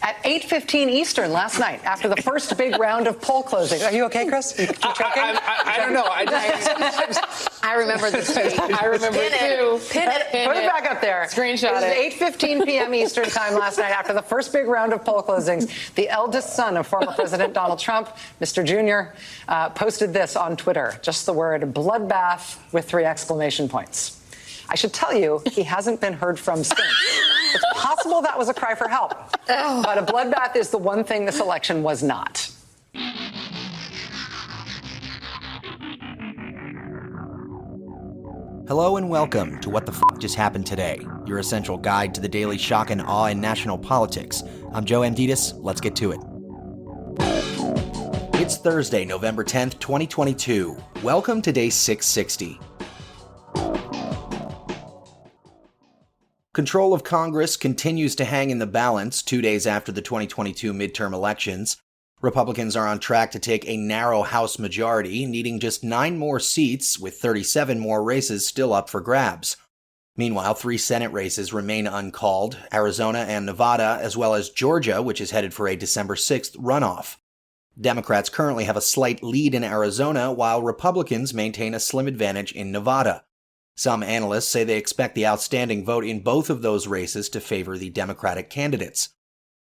At 8:15 Eastern last night, after the first big round of poll closings. Are you okay, Chris? You choking? I don't know. I remember this tweet. I remember it too. Pin it. Put it back up there. Screenshot it. It was 8:15 p.m. Eastern time last night after the first big round of poll closings. The eldest son of former President Donald Trump, Mr. Jr., posted this on Twitter. Just the word bloodbath with 3 exclamation points. I should tell you, he hasn't been heard from since. It's possible that was a cry for help. But a bloodbath is the one thing this election was not. Hello and welcome to What the F*** Just Happened Today, your essential guide to the daily shock and awe in national politics. I'm Joe Amditis. Let's get to it. It's Thursday, November 10th, 2022. Welcome to day 660. Control of Congress continues to hang in the balance 2 days after the 2022 midterm elections. Republicans are on track to take a narrow House majority, needing just 9 more seats, with 37 more races still up for grabs. Meanwhile, 3 Senate races remain uncalled, Arizona and Nevada, as well as Georgia, which is headed for a December 6th runoff. Democrats currently have a slight lead in Arizona, while Republicans maintain a slim advantage in Nevada. Some analysts say they expect the outstanding vote in both of those races to favor the Democratic candidates.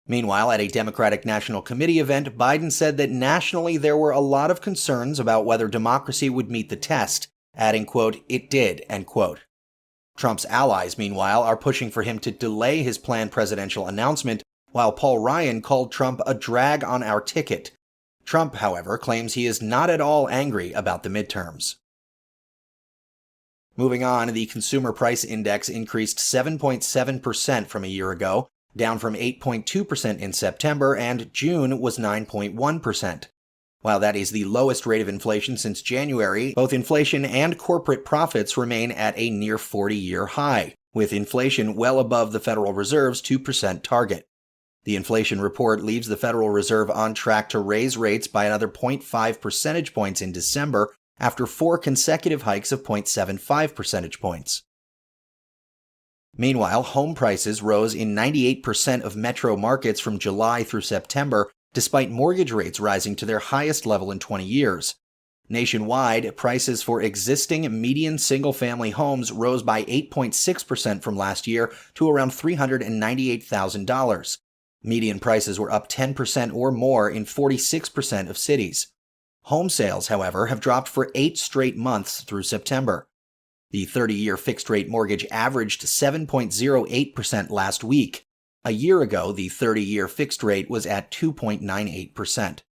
Meanwhile, at a Democratic National Committee event, Biden said that nationally there were a lot of concerns about whether democracy would meet the test, adding, quote, "it did," end quote. Trump's allies, meanwhile, are pushing for him to delay his planned presidential announcement, while Paul Ryan called Trump a drag on our ticket. Trump, however, claims he is not at all angry about the midterms. Moving on, the Consumer Price Index increased 7.7% from a year ago, down from 8.2% in September, and June was 9.1%. While that is the lowest rate of inflation since January, both inflation and corporate profits remain at a near 40-year high, with inflation well above the Federal Reserve's 2% target. The inflation report leaves the Federal Reserve on track to raise rates by another 0.5 percentage points in December, after 4 consecutive hikes of 0.75 percentage points. Meanwhile, home prices rose in 98% of metro markets from July through September, despite mortgage rates rising to their highest level in 20 years. Nationwide, prices for existing median single-family homes rose by 8.6% from last year to around $398,000. Median prices were up 10% or more in 46% of cities. Home sales, however, have dropped for 8 straight months through September. The 30-year fixed-rate mortgage averaged 7.08% last week. A year ago, the 30-year fixed rate was at 2.98%.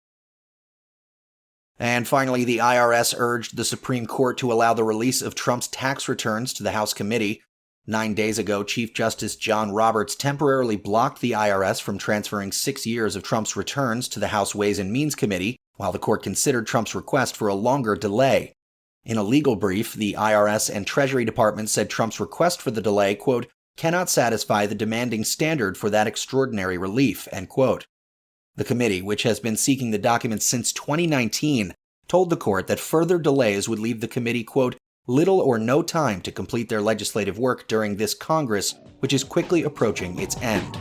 And finally, the IRS urged the Supreme Court to allow the release of Trump's tax returns to the House committee. 9 days ago, Chief Justice John Roberts temporarily blocked the IRS from transferring 6 years of Trump's returns to the House Ways and Means Committee, while the court considered Trump's request for a longer delay. In a legal brief, the IRS and Treasury Department said Trump's request for the delay, quote, "cannot satisfy the demanding standard for that extraordinary relief," end quote. The committee, which has been seeking the documents since 2019, told the court that further delays would leave the committee, quote, "little or no time to complete their legislative work during this Congress, which is quickly approaching its end."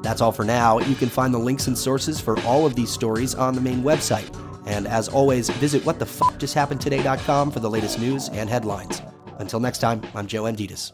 That's all for now. You can find the links and sources for all of these stories on the main website. And as always, visit whatthefjusthappenedtoday.com for the latest news and headlines. Until next time, I'm Joe Amditis.